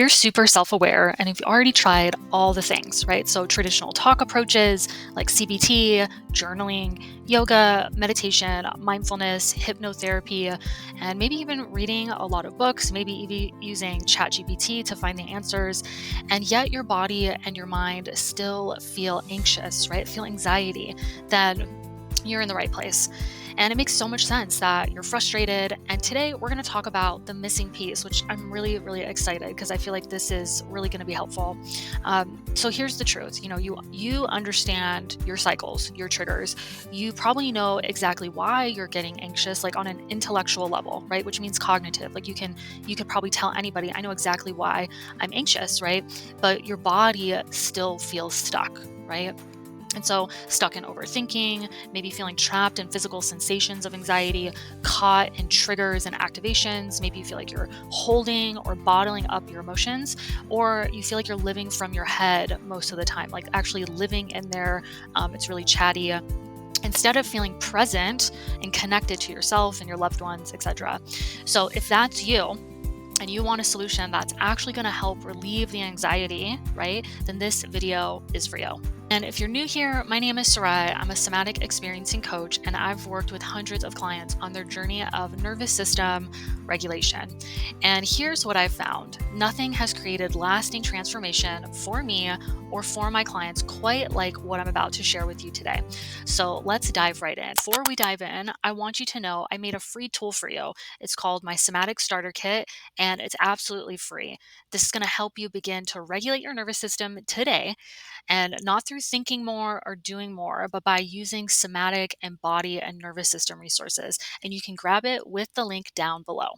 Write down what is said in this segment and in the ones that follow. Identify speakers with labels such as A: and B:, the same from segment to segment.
A: You're super self aware and you've already tried all the things, right? So, traditional talk approaches like CBT, journaling, yoga, meditation, mindfulness, hypnotherapy, and maybe even reading a lot of books, maybe even using ChatGPT to find the answers. And yet, your body and your mind still feel anxious, right? Feel anxiety. Then you're in the right place. And it makes so much sense that you're frustrated. And today we're going to talk about the missing piece, which I'm really, really excited because I feel like this is really going to be helpful. So here's the truth. You understand your cycles, your triggers. You probably know exactly why you're getting anxious, like on an intellectual level, right? Which means cognitive. Like you could probably tell anybody, I know exactly why I'm anxious, right? But your body still feels stuck, right? And so, stuck in overthinking, maybe feeling trapped in physical sensations of anxiety, caught in triggers and activations. Maybe you feel like you're holding or bottling up your emotions, or you feel like you're living from your head most of the time, like actually living in there. It's really chatty. Instead of feeling present and connected to yourself and your loved ones, etc. So, if that's you, and you want a solution that's actually going to help relieve the anxiety, right? Then this video is for you. And if you're new here, my name is Sarai. I'm a somatic experiencing coach, and I've worked with hundreds of clients on their journey of nervous system regulation. And here's what I've found. Nothing has created lasting transformation for me or for my clients quite like what I'm about to share with you today. So let's dive right in. Before we dive in, I want you to know I made a free tool for you. It's called my Somatic Starter Kit, and it's absolutely free. This is going to help you begin to regulate your nervous system today, and not through thinking more or doing more, but by using somatic and body and nervous system resources. And you can grab it with the link down below.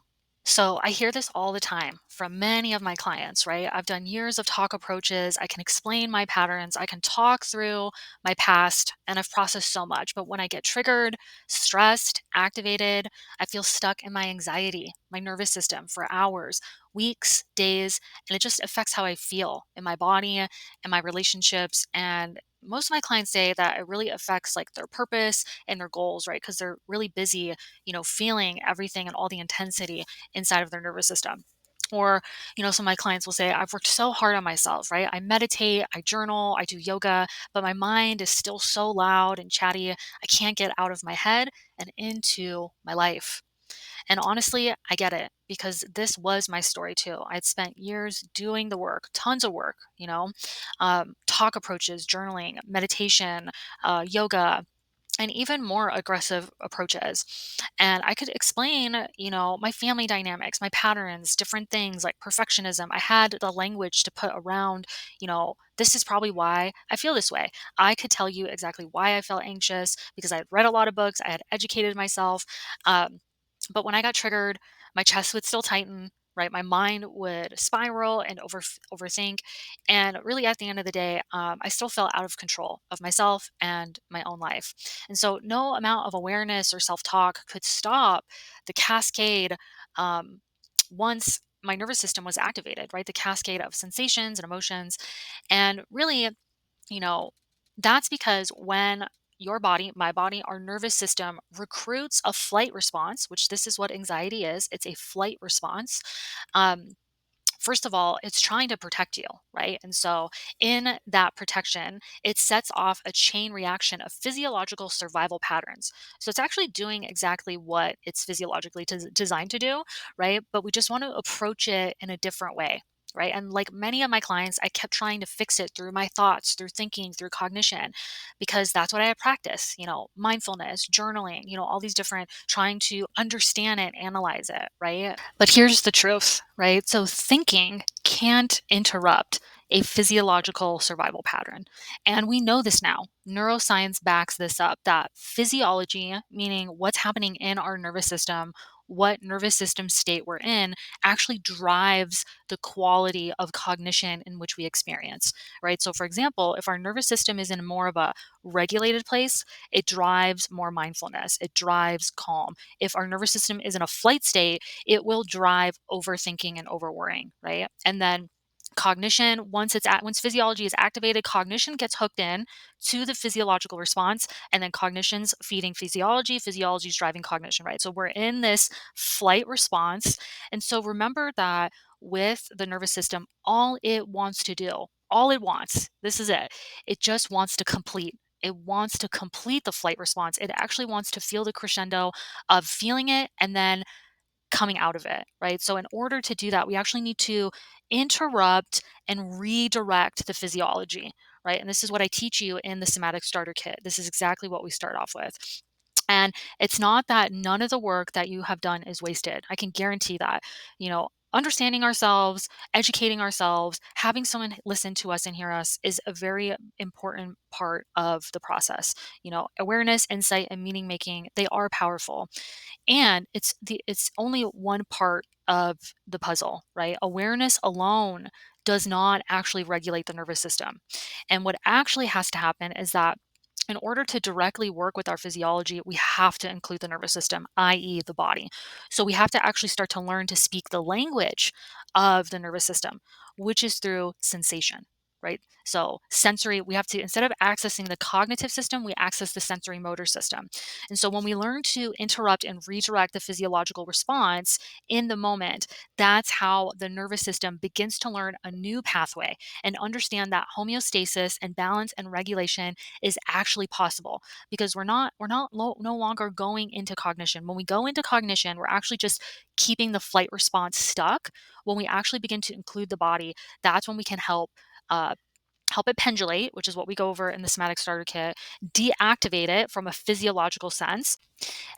A: So I hear this all the time from many of my clients, right? I've done years of talk approaches. I can explain my patterns. I can talk through my past, and I've processed so much. But when I get triggered, stressed, activated, I feel stuck in my anxiety, my nervous system for hours, weeks, days, and it just affects how I feel in my body and my relationships. And most of my clients say that it really affects like their purpose and their goals, right? Because they're really busy, feeling everything and all the intensity inside of their nervous system. Or, some of my clients will say, I've worked so hard on myself, right? I meditate, I journal, I do yoga, but my mind is still so loud and chatty. I can't get out of my head and into my life. And honestly, I get it because this was my story too. I'd spent years doing the work, tons of work, talk approaches, journaling, meditation, yoga, and even more aggressive approaches. And I could explain, my family dynamics, my patterns, different things like perfectionism. I had the language to put around, this is probably why I feel this way. I could tell you exactly why I felt anxious because I had read a lot of books, I had educated myself. But when I got triggered, my chest would still tighten, right? My mind would spiral and overthink. And really, at the end of the day, I still felt out of control of myself and my own life. And so, no amount of awareness or self talk could stop the cascade once my nervous system was activated, right? The cascade of sensations and emotions. And really, you know, that's because when your body, my body, our nervous system recruits a flight response, which this is what anxiety is. It's a flight response. Um, First of all, it's trying to protect you, right? And so, in that protection, it sets off a chain reaction of physiological survival patterns. So, it's actually doing exactly what it's physiologically designed to do, right? But we just want to approach it in a different way. Right. And like many of my clients, I kept trying to fix it through my thoughts, through thinking, through cognition, because that's what I practice, mindfulness, journaling, all these different trying to understand it, analyze it. Right. But here's the truth, right? So thinking can't interrupt a physiological survival pattern. And we know this now. Neuroscience backs this up that physiology, meaning what's happening in our nervous system, what nervous system state we're in, actually drives the quality of cognition in which we experience, right? So, for example, if our nervous system is in more of a regulated place, it drives more mindfulness, it drives calm. If our nervous system is in a flight state, it will drive overthinking and overworrying, right? And then cognition, once physiology is activated, cognition gets hooked in to the physiological response, and then cognition's feeding physiology, physiology is driving cognition, right? So we're in this flight response. And so remember that with the nervous system, all it wants to do, all it wants, this is it just wants to complete. It wants to complete the flight response. It actually wants to feel the crescendo of feeling it and then coming out of it, right? So, in order to do that, we actually need to interrupt and redirect the physiology, right? And this is what I teach you in the Somatic Starter Kit. This is exactly what we start off with. And it's not that none of the work that you have done is wasted. I can guarantee that. Understanding ourselves, educating ourselves, having someone listen to us and hear us is a very important part of the process. Awareness, insight, and meaning making, they are powerful. And it's only one part of the puzzle, right? Awareness alone does not actually regulate the nervous system. And what actually has to happen is that in order to directly work with our physiology, we have to include the nervous system, i.e., the body. So we have to actually start to learn to speak the language of the nervous system, which is through sensation, right? So sensory, we have to, instead of accessing the cognitive system, we access the sensory motor system. And so when we learn to interrupt and redirect the physiological response in the moment, that's how the nervous system begins to learn a new pathway and understand that homeostasis and balance and regulation is actually possible, because no longer going into cognition. When we go into cognition, we're actually just keeping the flight response stuck. When we actually begin to include the body, that's when we can uh, help it pendulate, which is what we go over in the Somatic Starter Kit, deactivate it from a physiological sense.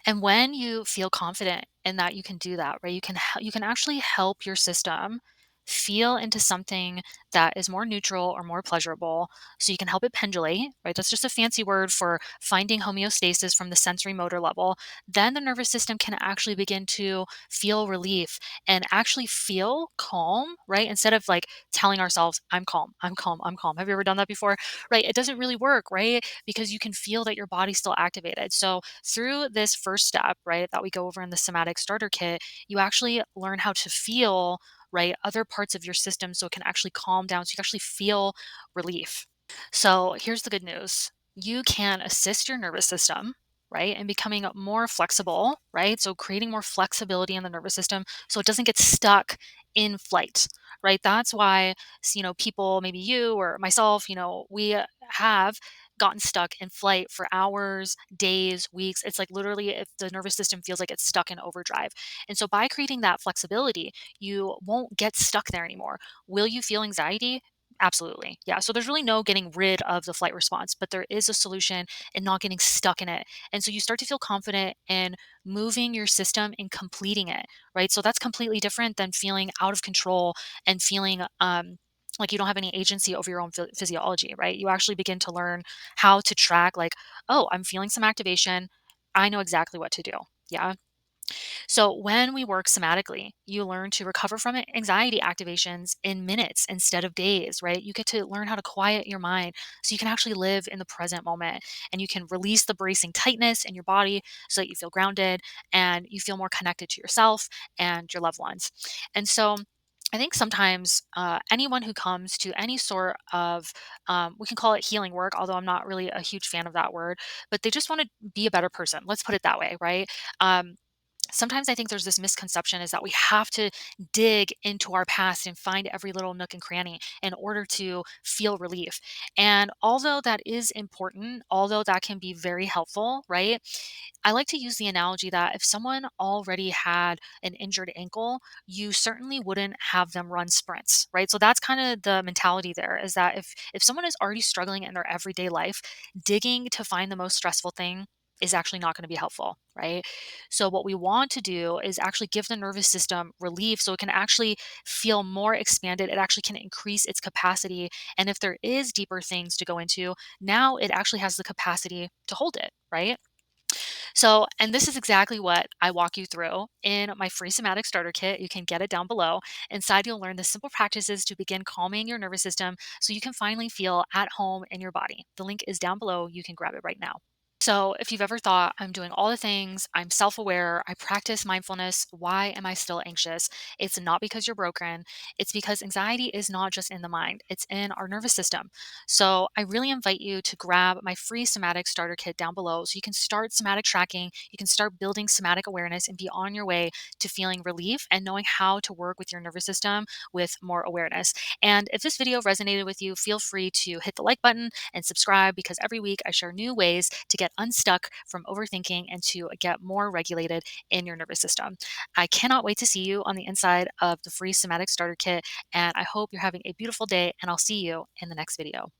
A: And when you feel confident in that you can do that, right? You can actually help your system feel into something that is more neutral or more pleasurable, so you can help it pendulate, right? That's just a fancy word for finding homeostasis from the sensory motor level. Then the nervous system can actually begin to feel relief and actually feel calm, right? Instead of like telling ourselves, I'm calm, I'm calm, I'm calm. Have you ever done that before? Right? It doesn't really work, right? Because you can feel that your body's still activated. So through this first step, right, that we go over in the Somatic Starter Kit, you actually learn how to feel, right, other parts of your system so it can actually calm down, so you can actually feel relief. So here's the good news. You can assist your nervous system, right, in becoming more flexible, right? So creating more flexibility in the nervous system so it doesn't get stuck in flight, right? That's why, people, maybe you or myself, we have gotten stuck in flight for hours, days, weeks. It's like literally if the nervous system feels like it's stuck in overdrive. And so by creating that flexibility, you won't get stuck there anymore. Will you feel anxiety? Absolutely. Yeah. So there's really no getting rid of the flight response, but there is a solution in not getting stuck in it. And so you start to feel confident in moving your system and completing it, right? So that's completely different than feeling out of control and feeling like you don't have any agency over your own physiology, right? You actually begin to learn how to track, like, oh, I'm feeling some activation. I know exactly what to do. Yeah. So, when we work somatically, you learn to recover from anxiety activations in minutes instead of days, right? You get to learn how to quiet your mind so you can actually live in the present moment, and you can release the bracing tightness in your body so that you feel grounded and you feel more connected to yourself and your loved ones. And so, I think sometimes anyone who comes to any sort of, we can call it healing work, although I'm not really a huge fan of that word, but they just want to be a better person. Let's put it that way, right? Um, Sometimes I think there's this misconception is that we have to dig into our past and find every little nook and cranny in order to feel relief. And although that is important, although that can be very helpful, right? I like to use the analogy that if someone already had an injured ankle, you certainly wouldn't have them run sprints, right? So that's kind of the mentality there, is that if someone is already struggling in their everyday life, digging to find the most stressful thing is actually not going to be helpful, right? So what we want to do is actually give the nervous system relief so it can actually feel more expanded. It actually can increase its capacity. And if there is deeper things to go into, now it actually has the capacity to hold it, right? So, and this is exactly what I walk you through in my free somatic starter kit. You can get it down below. Inside, you'll learn the simple practices to begin calming your nervous system so you can finally feel at home in your body. The link is down below. You can grab it right now. So, if you've ever thought, I'm doing all the things, I'm self aware, I practice mindfulness, why am I still anxious? It's not because you're broken. It's because anxiety is not just in the mind, it's in our nervous system. So, I really invite you to grab my free somatic starter kit down below so you can start somatic tracking, you can start building somatic awareness, and be on your way to feeling relief and knowing how to work with your nervous system with more awareness. And if this video resonated with you, feel free to hit the like button and subscribe because every week I share new ways to get unstuck from overthinking and to get more regulated in your nervous system. I cannot wait to see you on the inside of the free somatic starter kit. And I hope you're having a beautiful day, and I'll see you in the next video.